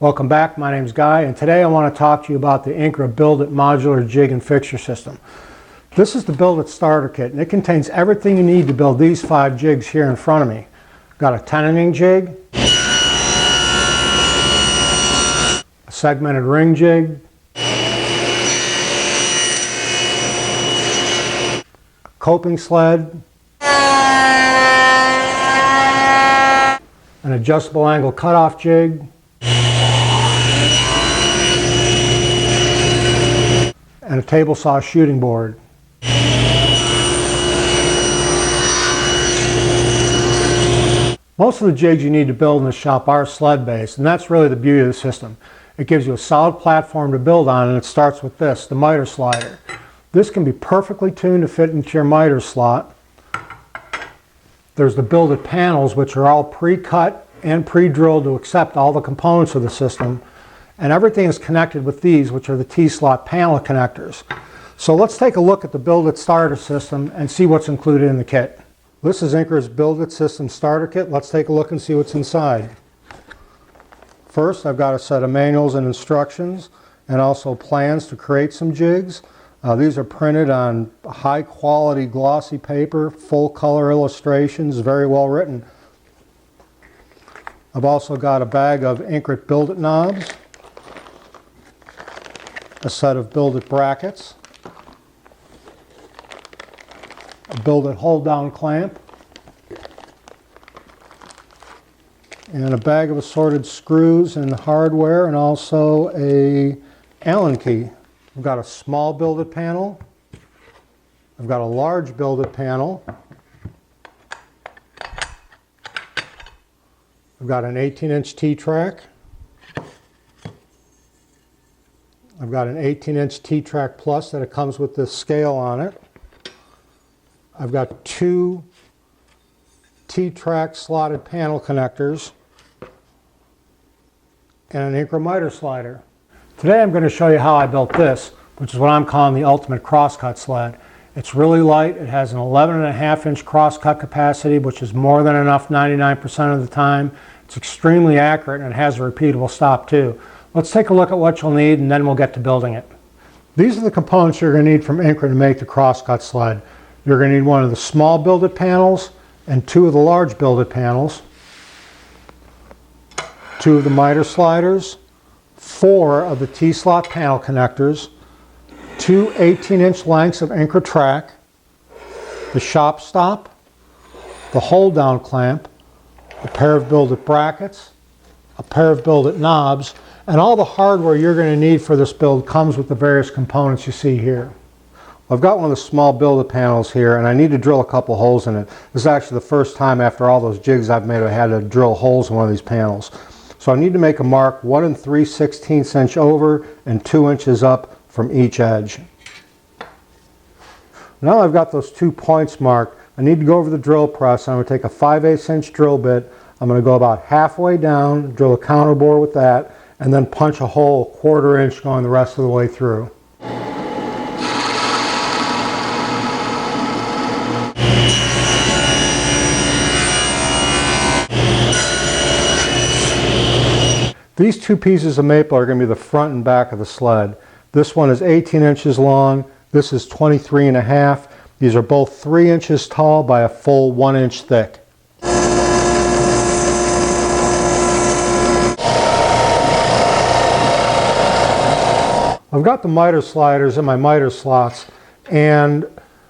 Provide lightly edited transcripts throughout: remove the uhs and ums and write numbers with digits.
Welcome back, my name's Guy, and today I want to talk to you about the Incra Build It modular jig and fixture system. This is the Build It starter kit, and it contains everything you need to build these 5 jigs here in front of me. Got a tenon jig, a segmented ring jig, a coping sled, an adjustable angle cutoff jig, and a table saw shooting board. Most of the jigs you need to build in the shop are sled based, and that's really the beauty of the system. It gives you a solid platform to build on, and it starts with this, the miter slider. This can be perfectly tuned to fit into your miter slot. There's the Build It panels, which are all pre-cut and pre-drilled to accept all the components of the system. And everything is connected with these, which are the T-slot panel connectors. So let's take a look at the Build It starter system and see what's included in the kit. This is Incra's Build It system starter kit. Let's take a look and see what's inside. First, I've got a set of manuals and instructions and also plans to create some jigs. These are printed on high quality glossy paper, full color illustrations, very well written. I've also got a bag of Incra Build It knobs, a set of Build It brackets, a Build It hold down clamp, and a bag of assorted screws and hardware, and also a Allen key. I've got a small Build It panel, I've got a large Build It panel, I've got an 18-inch T-track, I've got an 18-inch T-track Plus that it comes with this scale on it. I've got 2 T-track slotted panel connectors and an Incra miter slider. Today I'm going to show you how I built this, which is what I'm calling the ultimate crosscut sled. It's really light. It has an 11.5-inch crosscut capacity, which is more than enough 99% of the time. It's extremely accurate, and it has a repeatable stop too. Let's take a look at what you'll need, and then we'll get to building it. These are the components you're going to need from Incra to make the crosscut sled. You're going to need one of the small Build It panels and 2 of the large Build It panels, 2 of the miter sliders, 4 of the T-slot panel connectors, 2 18-inch lengths of Incra track, the shop stop, the hold down clamp, a pair of Build It brackets, a pair of Build It knobs, and all the hardware you're going to need for this build comes with the various components you see here. I've got one of the small Build It panels here, and I need to drill a couple holes in it. This is actually the first time after all those jigs I've made I had to drill holes in one of these panels. So I need to make a mark 1 3/16 inch over and 2 inches up from each edge. Now I've got those 2 points marked, I need to go over the drill press. I'm going to take a 5/8 inch drill bit. I'm going to go about halfway down, drill a counter bore with that, and then punch a hole 1/4 inch going the rest of the way through. These 2 pieces of maple are going to be the front and back of the sled. This one is 18 inches long, this is 23.5. These are both 3 inches tall by a full 1 inch thick. I've got the miter sliders in my miter slots, and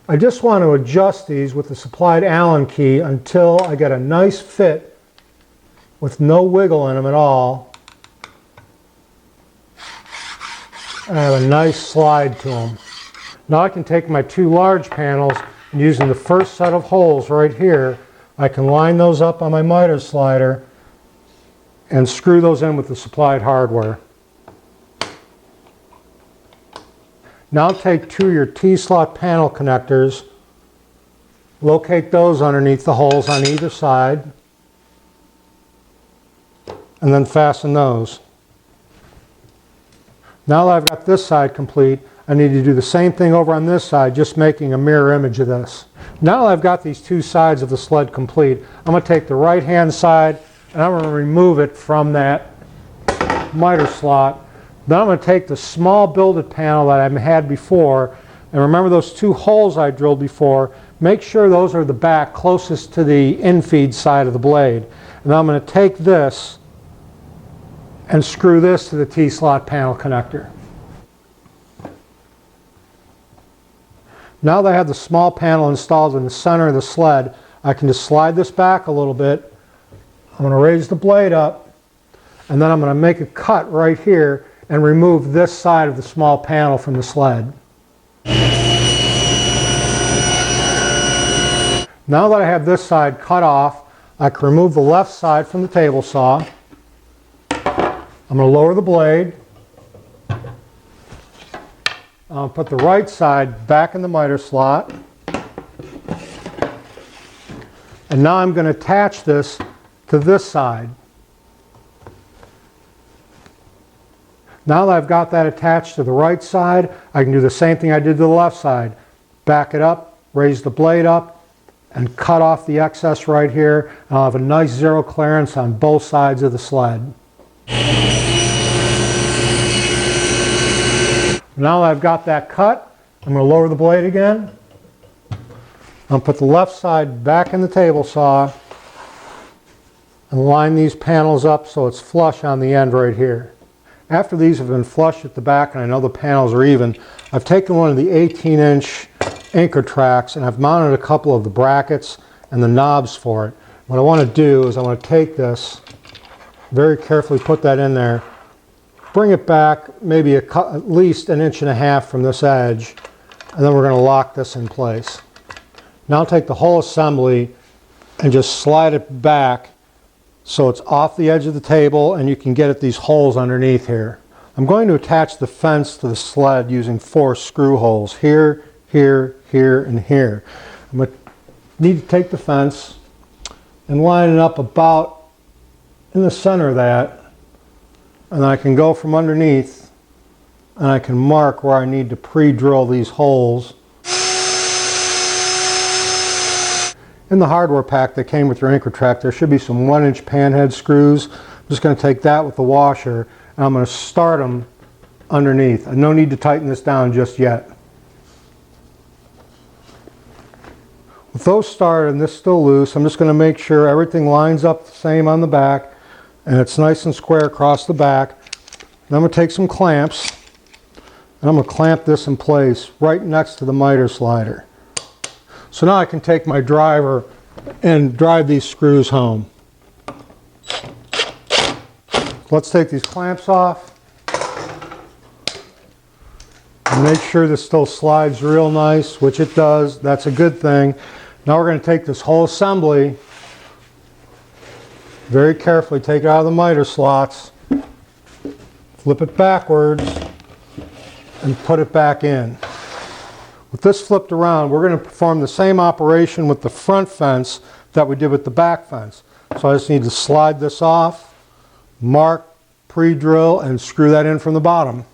I just want to adjust these with the supplied Allen key until I get a nice fit with no wiggle in them at all. And I have a nice slide to them. Now I can take my 2 large panels, and using the first set of holes right here, I can line those up on my miter slider and screw those in with the supplied hardware. Now take 2 of your T-slot panel connectors, locate those underneath the holes on either side, and then fasten those. Now that I've got this side complete, I need to do the same thing over on this side, just making a mirror image of this. Now that I've got these 2 sides of the sled complete, I'm going to take the right hand side and I'm going to remove it from that miter slot. Then I'm going to take the small Build It panel that I had before, and remember those two holes I drilled before, make sure those are the back closest to the infeed side of the blade. And then I'm going to take this and screw this to the T-slot panel connector. Now that I have the small panel installed in the center of the sled, I can just slide this back a little bit. I'm going to raise the blade up, and then I'm going to make a cut right here and remove this side of the small panel from the sled. Now that I have this side cut off, I can remove the left side from the table saw. I'm going to lower the blade. I'll put the right side back in the miter slot. And now I'm going to attach this to this side. Now that I've got that attached to the right side, I can do the same thing I did to the left side. Back it up, raise the blade up, and cut off the excess right here. And I'll have a nice zero clearance on both sides of the sled. Now that I've got that cut, I'm going to lower the blade again. I'll put the left side back in the table saw and line these panels up so it's flush on the end right here. After these have been flush at the back and I know the panels are even, I've taken one of the 18-inch Incra tracks and I've mounted a couple of the brackets and the knobs for it. What I want to do is I want to take this, very carefully put that in there, bring it back maybe at least 1.5 inches from this edge, and then we're going to lock this in place. Now take the whole assembly and just slide it back so it's off the edge of the table and you can get at these holes underneath here. I'm going to attach the fence to the sled using 4 screw holes here, here, here, and here. I'm going to need to take the fence and line it up about in the center of that, and I can go from underneath and I can mark where I need to pre-drill these holes. In the hardware pack that came with your Incra track, there should be some 1-inch panhead screws. I'm just going to take that with the washer and I'm going to start them underneath. And no need to tighten this down just yet. With those started and this still loose, I'm just going to make sure everything lines up the same on the back and it's nice and square across the back. Then I'm going to take some clamps and I'm going to clamp this in place right next to the miter slider. So now I can take my driver and drive these screws home. Let's take these clamps off and make sure this still slides real nice, which it does. That's a good thing. Now we're going to take this whole assembly, very carefully take it out of the miter slots, flip it backwards, and put it back in. With this flipped around, we're going to perform the same operation with the front fence that we did with the back fence. So I just need to slide this off, mark, pre-drill, and screw that in from the bottom.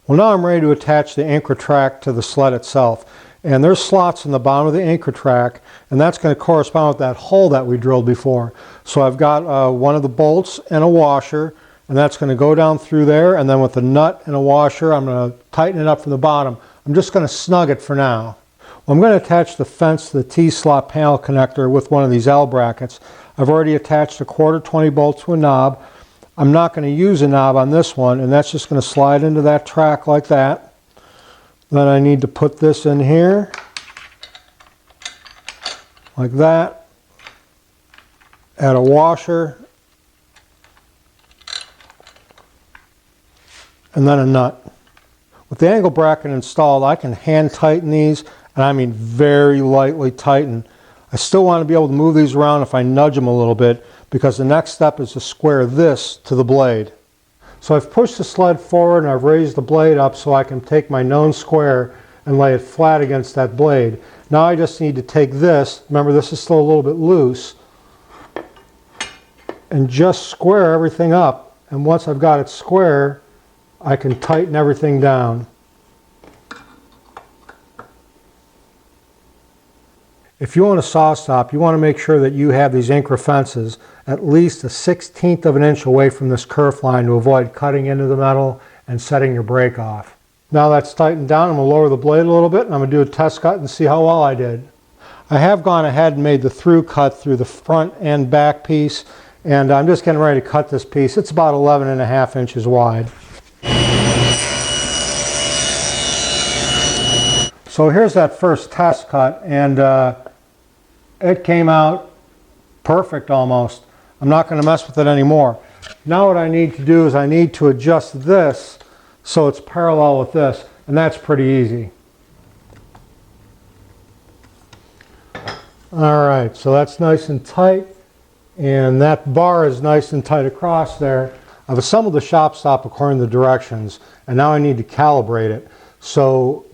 Well, now I'm ready to attach the Incra track to the sled itself. And there's slots in the bottom of the Incra track, and that's going to correspond with that hole that we drilled before. So I've got one of the bolts and a washer, and that's going to go down through there, and then with a nut and a washer, I'm going to tighten it up from the bottom. I'm just going to snug it for now. Well, I'm going to attach the fence to the T-slot panel connector with one of these L brackets. I've already attached a 1/4 bolt to a knob. I'm not going to use a knob on this one, and that's just going to slide into that track like that. Then I need to put this in here, like that, add a washer, and then a nut. With the angle bracket installed, I can hand tighten these, and I mean very lightly tighten. I still want to be able to move these around if I nudge them a little bit, because the next step is to square this to the blade. So I've pushed the sled forward and I've raised the blade up so I can take my known square and lay it flat against that blade. Now I just need to take this, remember this is still a little bit loose, and just square everything up. And once I've got it square, I can tighten everything down. If you want a saw stop, you want to make sure that you have these Incra fences at least 1/16 of an inch away from this kerf line to avoid cutting into the metal and setting your brake off. Now that's tightened down, I'm going to lower the blade a little bit and I'm going to do a test cut and see how well I did. I have gone ahead and made the through cut through the front and back piece, and I'm just getting ready to cut this piece. It's about 11.5 inches wide. So here's that first test cut, and it came out perfect almost. I'm not going to mess with it anymore. Now what I need to do is I need to adjust this so it's parallel with this, and that's pretty easy. Alright, so that's nice and tight, and that bar is nice and tight across there. I've assembled the shop stop according to the directions, and now I need to calibrate it. So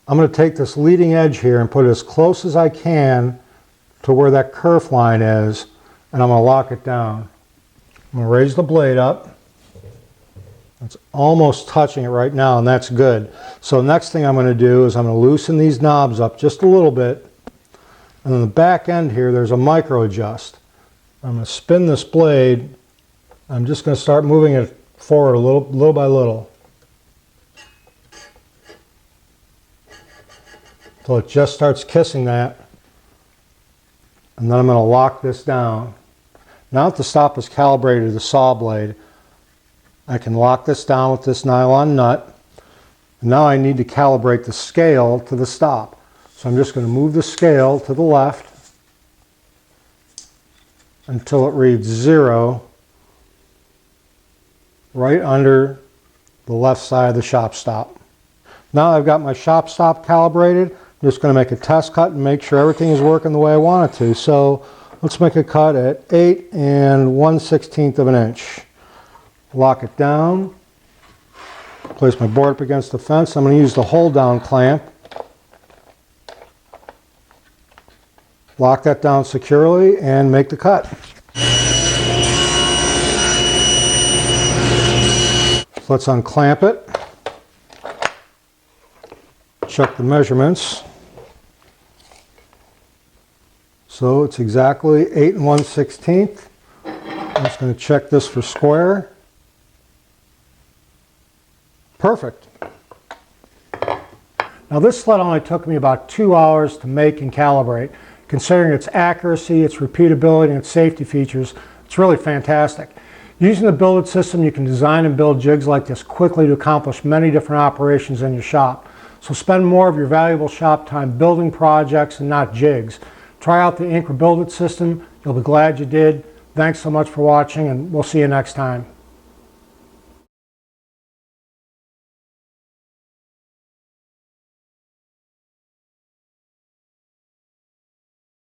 I'm going to take this leading edge here and put it as close as I can to where that kerf line is, and I'm going to lock it down. I'm going to raise the blade up. It's almost touching it right now, and that's good. So next thing I'm going to do is I'm going to loosen these knobs up just a little bit. And on the back end here, there's a micro adjust. I'm going to spin this blade. I'm just going to start moving it forward a little by little, until it just starts kissing that. And then I'm going to lock this down. Now that the stop is calibrated to the saw blade, I can lock this down with this nylon nut. Now I need to calibrate the scale to the stop. So I'm just going to move the scale to the left until it reads 0 right under the left side of the shop stop. Now I've got my shop stop calibrated. I'm just going to make a test cut and make sure everything is working the way I want it to. So let's make a cut at 8 1/16 of an inch. Lock it down. Place my board up against the fence. I'm going to use the hold down clamp. Lock that down securely and make the cut. So let's unclamp it. Check the measurements. So it's exactly 8 1/16. I'm just going to check this for square. Perfect. Now this sled only took me about 2 hours to make and calibrate. Considering its accuracy, its repeatability, and its safety features, it's really fantastic. Using the Build It system, you can design and build jigs like this quickly to accomplish many different operations in your shop. So spend more of your valuable shop time building projects and not jigs. Try out the Incra Build It system. You'll be glad you did. Thanks so much for watching, and we'll see you next time.